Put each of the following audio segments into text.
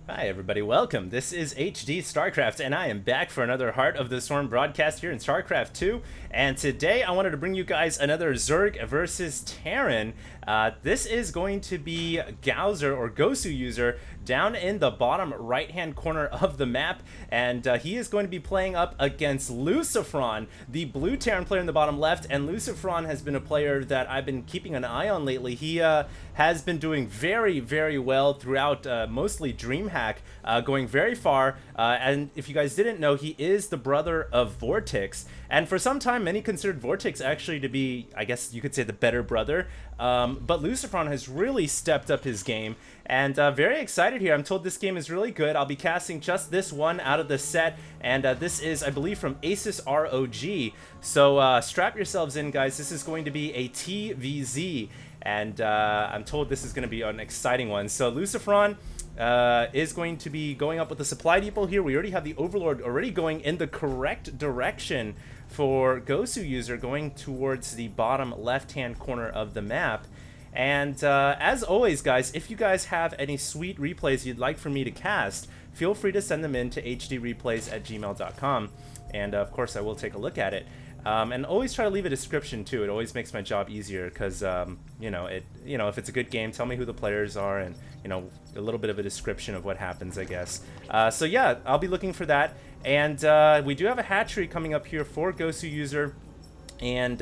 Hi everybody, welcome. This is HD Starcraft, and I am back for another Heart of the Storm broadcast here in Starcraft 2. And today I wanted to bring you guys another Zerg versus Terran. This is going to be Goswer or Goswer user down in the bottom right-hand corner of the map, and he is going to be playing up against Lucifron, the blue Terran player in the bottom left. And Lucifron has been a player that I've been keeping an eye on lately. He has been doing very, very well throughout mostly DreamHack, going very far. And if you guys didn't know, he is the brother of Vortex. And for some time, many considered Vortex actually to be, I guess you could say, the better brother. But Lucifron has really stepped up his game, and very excited here. I'm told this game is really good. I'll be casting just this one out of the set, and this is, I believe, from Asus ROG. So strap yourselves in, guys. This is going to be a TVZ, and I'm told this is going to be an exciting one. So Lucifron is going to be going up with the supply depot here. We already have the Overlord already going in the correct direction for Goswer user, going towards the bottom left-hand corner of the map. And as always, guys, if you guys have any sweet replays you'd like for me to cast, feel free to send them in to hdreplays@gmail.com, and of course I will take a look at it. And always try to leave a description too. It always makes my job easier, because if it's a good game, tell me who the players are, and a little bit of a description of what happens, I guess. So yeah, I'll be looking for that. And we do have a hatchery coming up here for Goswer user, and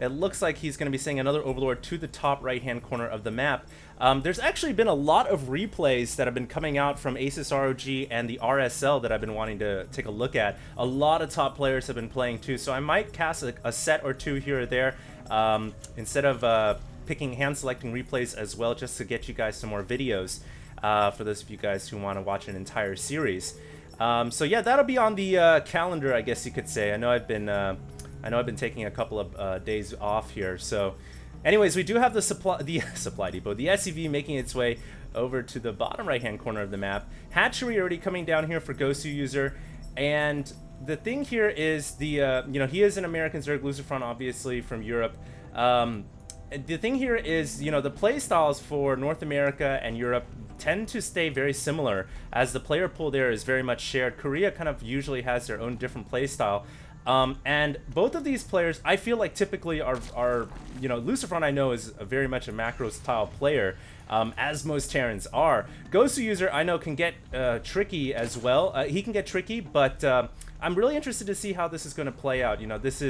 it looks like he's going to be sending another Overlord to the top right-hand corner of the map. There's actually been a lot of replays that have been coming out from Asus ROG and the RSL that I've been wanting to take a look at. A lot of top players have been playing too, so I might cast a set or two here or there, instead of picking hand-selecting replays as well, just to get you guys some more videos for those of you guys who want to watch an entire series. So yeah, that'll be on the calendar, I guess you could say. I know I've been taking a couple of days off here. So anyways, we do have the supply depot, the SCV, making its way over to the bottom right-hand corner of the map. Hatchery already coming down here for Goswer user. And the thing here is the, he is an American Zerg, Lucifron obviously from Europe. The thing here is, the play styles for North America and Europe tend to stay very similar, as the player pool there is very much shared. Korea kind of usually has their own different play style. And both of these players, I feel like typically are Lucifron, I know, is very much a macro style player, as most Terrans are. Goswer user, I know, can get tricky as well. He can get tricky, but I'm really interested to see how this is going to play out. This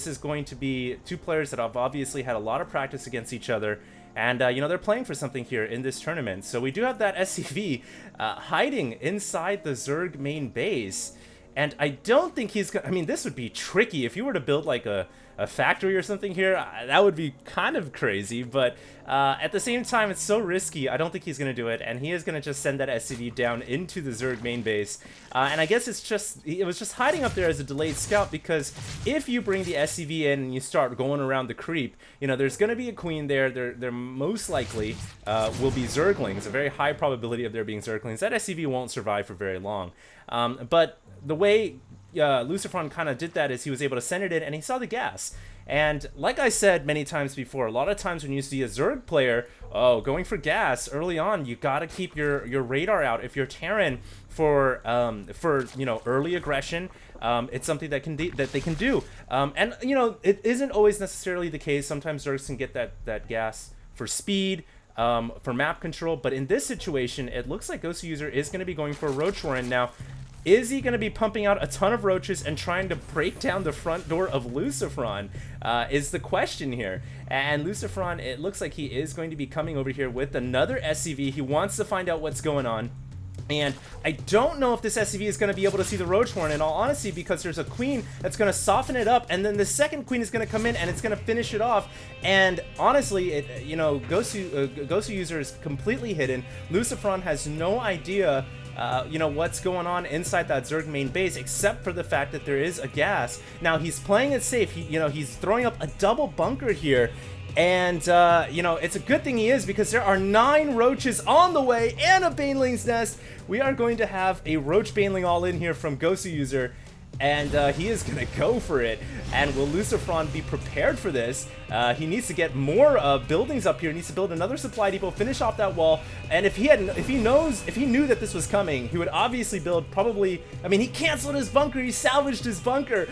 is going to be two players that have obviously had a lot of practice against each other, and they're playing for something here in this tournament. So we do have that SCV hiding inside the Zerg main base. And I don't think he's gonna, I mean, this would be tricky. If you were to build like a factory or something here, that would be kind of crazy. But at the same time, it's so risky. I don't think he's going to do it. And he is going to just send that SCV down into the Zerg main base. And I guess it was just hiding up there as a delayed scout, because if you bring the SCV in and you start going around the creep, there's going to be a queen there. There most likely will be Zerglings, a very high probability of there being Zerglings. That SCV won't survive for very long. But the way Lucifron kind of did that is he was able to send it in, and he saw the gas. And like I said many times before, a lot of times when you see a Zerg player going for gas early on, you gotta keep your radar out. If you're Terran for early aggression, it's something that they can do. And it isn't always necessarily the case. Sometimes Zergs can get that gas for speed, for map control. But in this situation, it looks like Goswer user is going to be going for a Roach Warren now. Is he going to be pumping out a ton of roaches and trying to break down the front door of Lucifron, is the question here. And Lucifron, it looks like he is going to be coming over here with another SCV. He wants to find out what's going on. And I don't know if this SCV is going to be able to see the Roach Horn, in all honesty, because there's a queen that's going to soften it up, and then the second queen is going to come in and it's going to finish it off. And honestly, Goswer user is completely hidden. Lucifron has no idea what's going on inside that Zerg main base, except for the fact that there is a gas. Now he's playing it safe. He's throwing up a double bunker here, and it's a good thing he is, because there are 9 roaches on the way and a Baneling's nest. We are going to have a Roach Baneling all in here from Goswer user, and he is gonna go for it. And will Lucifron be prepared for this? He needs to get more buildings up here. He needs to build another supply depot, finish off that wall. And if he knew that this was coming, he would obviously build probably. I mean, he canceled his bunker. He salvaged his bunker.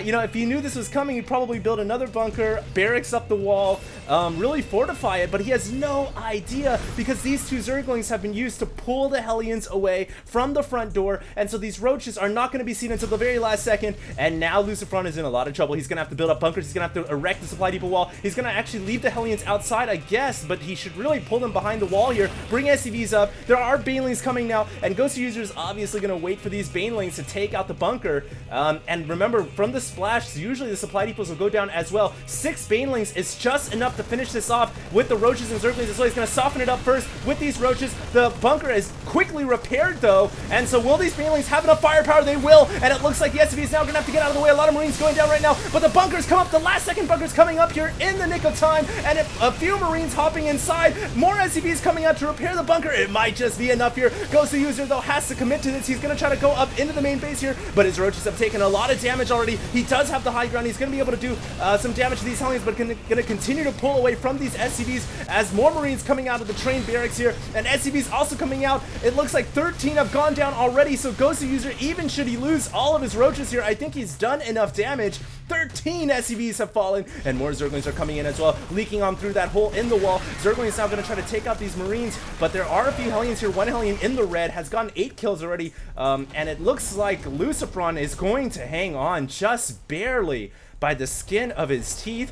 You know, if he knew this was coming, he'd probably build another bunker, barracks up the wall, really fortify it. But he has no idea because these two Zerglings have been used to pull the Hellions away from the front door, and so these roaches are not going to be seen until the very last second. And now Lucifron is in a lot of trouble. He's going to have to build up bunkers. He's going to have to erect the supply depot wall. He's going to actually leave the Hellions outside, I guess, but he should really pull them behind the wall here, bring SCVs up. There are Banelings coming now, and Ghost User is obviously going to wait for these Banelings to take out the bunker. And remember, from the splash, usually the supply depots will go down as well. 6 Banelings is just enough to finish this off with the roaches and Zerglings as well. He's going to soften it up first with these roaches. The bunker is quickly repaired though, and so will these Banelings have enough firepower? They will, and it looks like the SCV is now going to have to get out of the way. A lot of Marines going down right now, but the bunkers come up. The last second bunkers coming up here in the nick of time, and a few Marines hopping inside. More SCVs coming out to repair the bunker. It might just be enough here. Ghost User though has to commit to this. He's going to try to go up into the main base here, but his roaches have taken a lot of damage already. He does have the high ground. He's going to be able to do some damage to these Hellions, but going to continue to pull away from these SCVs as more Marines coming out of the train barracks here, and SCVs also coming out. It looks like 13 have gone down already, so Ghost User, even should he lose all of his roaches here, I think he's done enough damage. 13 SCVs have fallen, and more Zerglings are coming in as well, leaking on through that hole in the wall. Zergling is now going to try to take out these Marines, but there are a few Hellions here. One Hellion in the red has gotten 8 kills already, and it looks like Lucifron is going to hang on just barely by the skin of his teeth.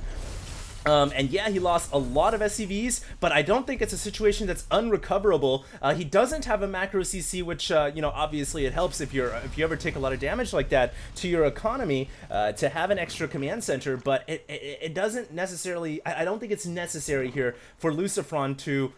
And yeah, he lost a lot of SCVs, but I don't think it's a situation that's unrecoverable. He doesn't have a macro CC, which you know, obviously it helps if you ever take a lot of damage like that to your economy to have an extra command center. But it doesn't necessarily. I don't think it's necessary here for Lucifron to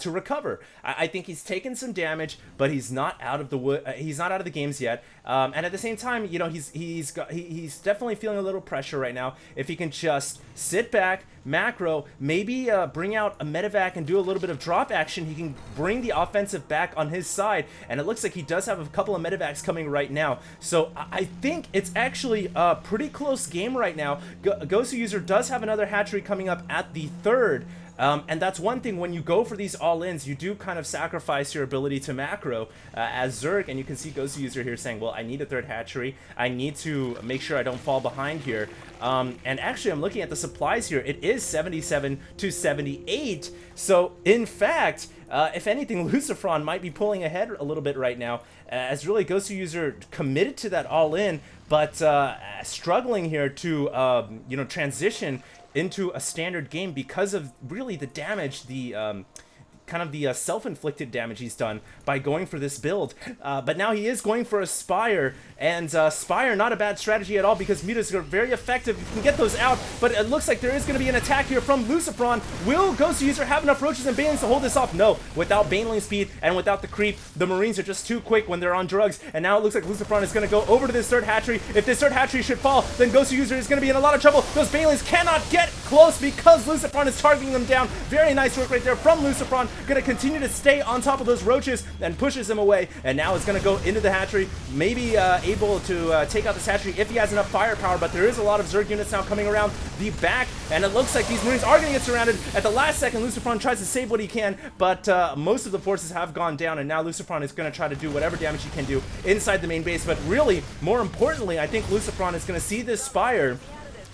recover. I think he's taken some damage, but he's not out of the games yet. And at the same time, you know, he's definitely feeling a little pressure right now. If he can just sit back, macro, maybe bring out a medevac and do a little bit of drop action, he can bring the offensive back on his side. And it looks like he does have a couple of medevacs coming right now. So I think it's actually a pretty close game right now. Goswer User does have another hatchery coming up at the 3rd. And that's one thing, when you go for these all-ins, you do kind of sacrifice your ability to macro as Zerg, and you can see Ghost User here saying, well, I need a 3rd hatchery. I need to make sure I don't fall behind here. And actually, I'm looking at the supplies here. It is 77 to 78. So, in fact, if anything, Lucifron might be pulling ahead a little bit right now, as really Ghost User committed to that all-in, but struggling here to, you know, transition into a standard game because of really the damage, the kind of the self-inflicted damage he's done by going for this build. But now he is going for a Spire, and Spire, not a bad strategy at all, because mutas are very effective. You can get those out, but it looks like there is going to be an attack here from Lucifron. Will Ghost User have enough roaches and banelings to hold this off? No. Without baneling speed and without the creep, the Marines are just too quick when they're on drugs, and now it looks like Lucifron is going to go over to this 3rd hatchery. If this 3rd hatchery should fall, then Ghost User is going to be in a lot of trouble. Those banelings cannot get close because Lucifron is targeting them down. Very nice work right there from Lucifron. Going to continue to stay on top of those roaches and pushes them away, and now it's going to go into the hatchery, maybe able to take out this hatchery if he has enough firepower. But there is a lot of Zerg units now coming around the back, and it looks like these Marines are going to get surrounded. At the last second, Lucifron tries to save what he can, but most of the forces have gone down, and now Lucifron is going to try to do whatever damage he can do inside the main base. But really, more importantly, I think Lucifron is going to see this Spire,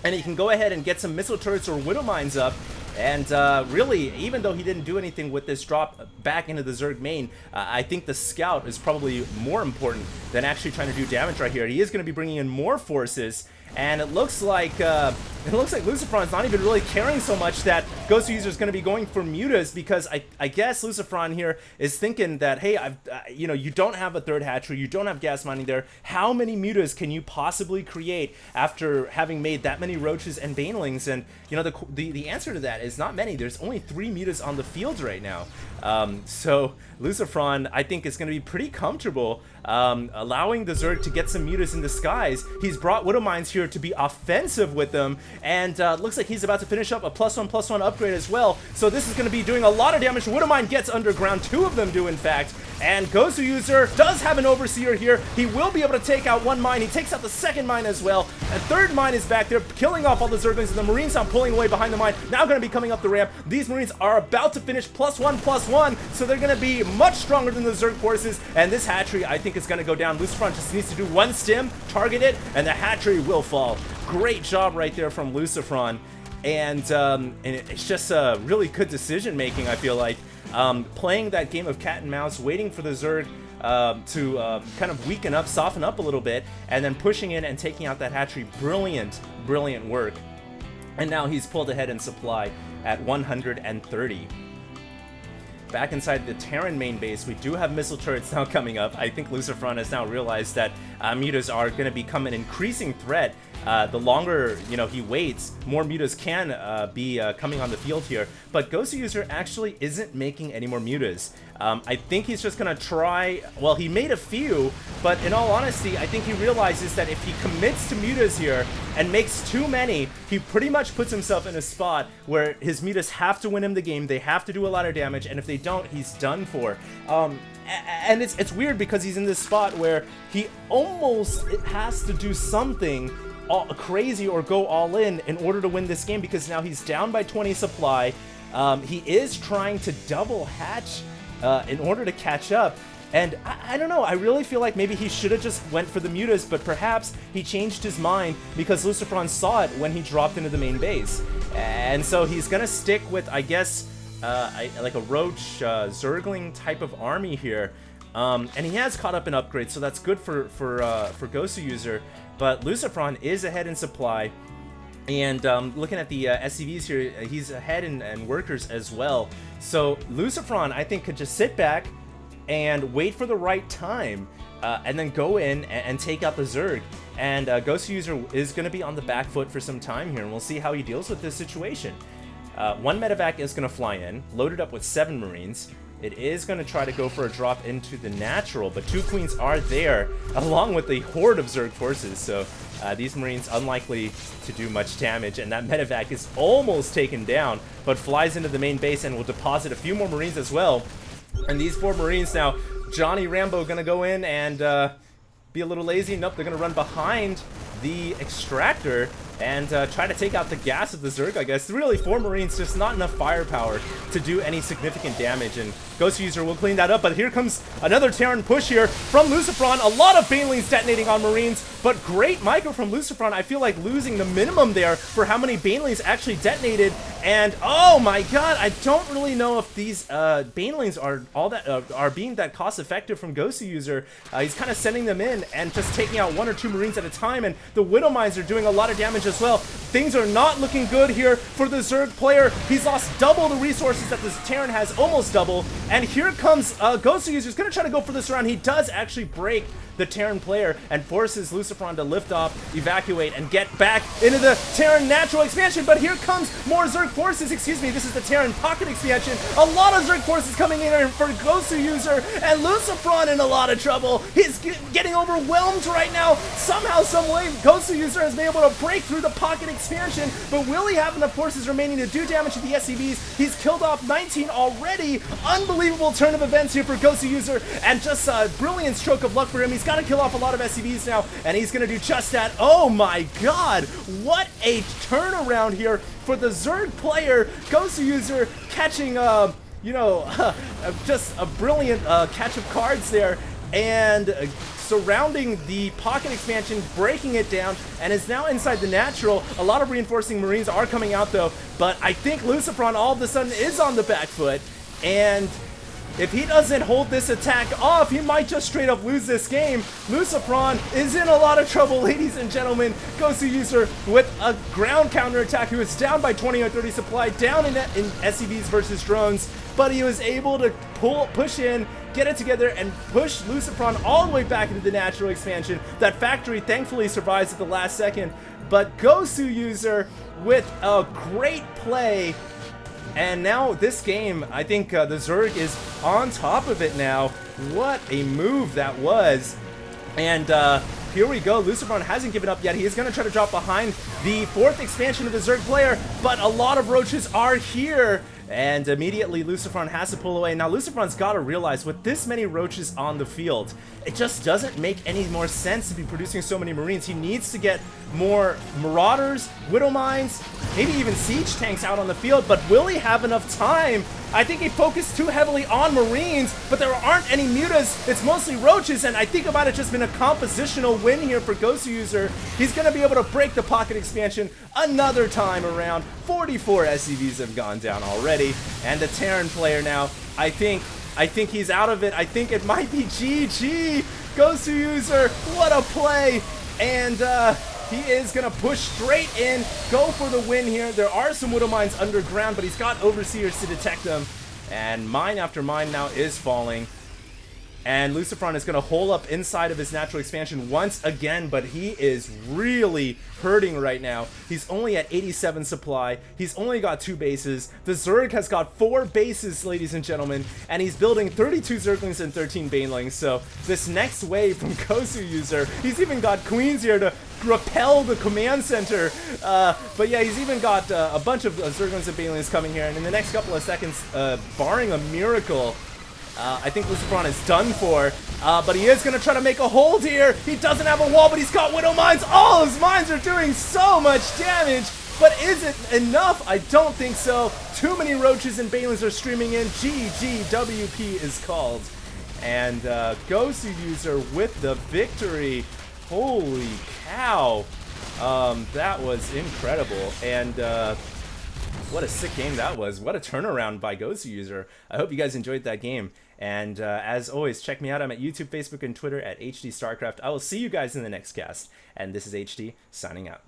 and he can go ahead and get some missile turrets or widow mines up. And really, even though he didn't do anything with this drop back into the Zerg main, I think the scout is probably more important than actually trying to do damage right here. He is going to be bringing in more forces, and it looks like Lucifron is not even really caring so much that Ghost User is going to be going for mutas, because I guess Lucifron here is thinking that, hey, you know, you don't have a 3rd hatchery, you don't have gas mining there. How many mutas can you possibly create after having made that many roaches and banelings? And you know, the answer to that is not many. There's only 3 mutas on the field right now. So Lucifron, I think, is going to be pretty comfortable allowing the Zerg to get some mutas in disguise. He's brought widow mines here to be offensive with them, and looks like he's about to finish up a +1/+1 upgrade as well. So this is going to be doing a lot of damage. Widow mine gets underground. 2 of them do, in fact. And Goswer User does have an Overseer here. He will be able to take out 1 mine. He takes out the 2nd mine as well. A third mine is back there, killing off all the Zerglings, and the Marines now pulling away behind the mine. Now going to be coming up the ramp. These Marines are about to finish +1/+1, so they're going to be much stronger than the Zerg forces, and this hatchery, I think, is going to go down. Lucifron just needs to do one stim, target it, and the hatchery will fall. Great job right there from Lucifron, and it's just a really good decision-making, I feel like. Playing that game of cat and mouse, waiting for the Zerg to kind of weaken up, soften up a little bit, and then pushing in and taking out that hatchery. Brilliant, brilliant work. And now he's pulled ahead in supply at 130. Back inside the Terran main base, we do have missile turrets now coming up. I think Lucifron has now realized that mutas are going to become an increasing threat. The longer, you know, he waits, more mutas can be coming on the field here. But Goswer User actually isn't making any more mutas. I think he's just going to try, well, he made a few, but in all honesty, I think he realizes that if he commits to mutas here and makes too many, he pretty much puts himself in a spot where his mutas have to win him the game, they have to do a lot of damage, and if they don't, he's done for. And it's weird because he's in this spot where he almost has to do something crazy or go all in order to win this game, because now he's down by 20 supply. He is trying to double hatch in order to catch up, and I don't know, I really feel like maybe he should have just went for the mutas, but perhaps he changed his mind because Lucifron saw it when he dropped into the main base, and so he's gonna stick with, I guess, like a roach Zergling type of army here. And he has caught up in upgrades, so that's good for Goswer User. But Lucifron is ahead in supply, and looking at the SCVs here, he's ahead in workers as well. So Lucifron, I think, could just sit back and wait for the right time, and then go in and take out the Zerg. And Goswer User is going to be on the back foot for some time here, and we'll see how he deals with this situation. One medevac is going to fly in, loaded up with 7 Marines. It is going to try to go for a drop into the natural, but 2 Queens are there, along with a horde of Zerg forces, so these Marines unlikely to do much damage, and that medevac is almost taken down, but flies into the main base and will deposit a few more Marines as well. And these 4 Marines now, Johnny Rambo going to go in and be a little lazy. Nope, they're going to run behind the extractor and try to take out the gas of the Zerg, I guess. Really, 4 Marines, just not enough firepower to do any significant damage, and Goswer User will clean that up. But here comes another Terran push here from Lucifron. A lot of Banelings detonating on Marines, but great micro from Lucifron. I feel like losing the minimum there for how many Banelings actually detonated, and oh my god, I don't really know if these Banelings are all that are being that cost effective from Goswer User. He's kind of sending them in and just taking out 1 or 2 Marines at a time, and the Widow Mines are doing a lot of damage as well. Things are not looking good here for the Zerg player. He's lost double the resources that this Terran has, almost double. And here comes Goswer User. He's going to try to go for this round. He does actually break the Terran player and forces Lucifron to lift off, evacuate, and get back into the Terran natural expansion. But here comes more Zerg forces. Excuse me, this is the Terran pocket expansion. A lot of Zerg forces coming in for Goswer User, and Lucifron in a lot of trouble. He's getting overwhelmed right now. Somehow, some way, Goswer User has been able to break through the pocket expansion, but will he have enough forces remaining to do damage to the SCVs? He's killed off 19 already. Unbelievable turn of events here for Goswer User, and just a brilliant stroke of luck for him. He's got to kill off a lot of SCVs now, and he's going to do just that. Oh my god, what a turnaround here for the Zerg player. Goswer User catching, you know, just a brilliant catch of cards there, and surrounding the pocket expansion, breaking it down, and is now inside the natural. A lot of reinforcing Marines are coming out though, but I think Lucifron all of a sudden is on the back foot, and if he doesn't hold this attack off, he might just straight up lose this game. Lucifron is in a lot of trouble, ladies and gentlemen. Goswer User with a ground counter attack, who is down by 20 or 30 supply, down in SCVs versus drones, but he was able to push in, get it together, and push Lucifron all the way back into the natural expansion. That factory thankfully survives at the last second, but Goswer User with a great play. And now this game, I think the Zerg is on top of it now. What a move that was. And here we go. Lucifron hasn't given up yet. He is going to try to drop behind the 4th expansion of the Zerg player, but a lot of roaches are here. and immediately Lucifron has to pull away. Now Lucifron's got to realize with this many roaches on the field, it just doesn't make any more sense to be producing so many Marines. He needs to get more Marauders, Widow Mines, maybe even Siege Tanks out on the field, but will he have enough time? I think he focused too heavily on Marines, but there aren't any mutas. It's mostly roaches, and I think it might have just been a compositional win here for Goswer User. He's going to be able to break the pocket expansion another time around. 44 SCVs have gone down already, and the Terran player now, I think he's out of it. I think it might be GG. Goswer User, what a play, and he is going to push straight in, go for the win here. There are some Widow Mines underground, but he's got Overseers to detect them. And mine after mine now is falling. And Lucifron is going to hole up inside of his natural expansion once again, but he is really hurting right now. He's only at 87 supply. He's only got 2 bases. The Zerg has got 4 bases, ladies and gentlemen, and he's building 32 Zerglings and 13 Banelings. So this next wave from Goswer User, he's even got Queens here to repel the command center. But yeah, he's even got a bunch of Zerglings and Banelings coming here, and in the next couple of seconds, barring a miracle, I think Lucifron is done for, but he is going to try to make a hold here. He doesn't have a wall, but he's got Widow Mines. All his mines are doing so much damage, but is it enough? I don't think so. Too many roaches and Banelings are streaming in. GGWP is called. And Goswer User with the victory. Holy cow. That was incredible. And what a sick game that was. What a turnaround by Goswer User. I hope you guys enjoyed that game. And as always, check me out. I'm at YouTube, Facebook, and Twitter at HD Starcraft. I will see you guys in the next cast. And this is HD signing out.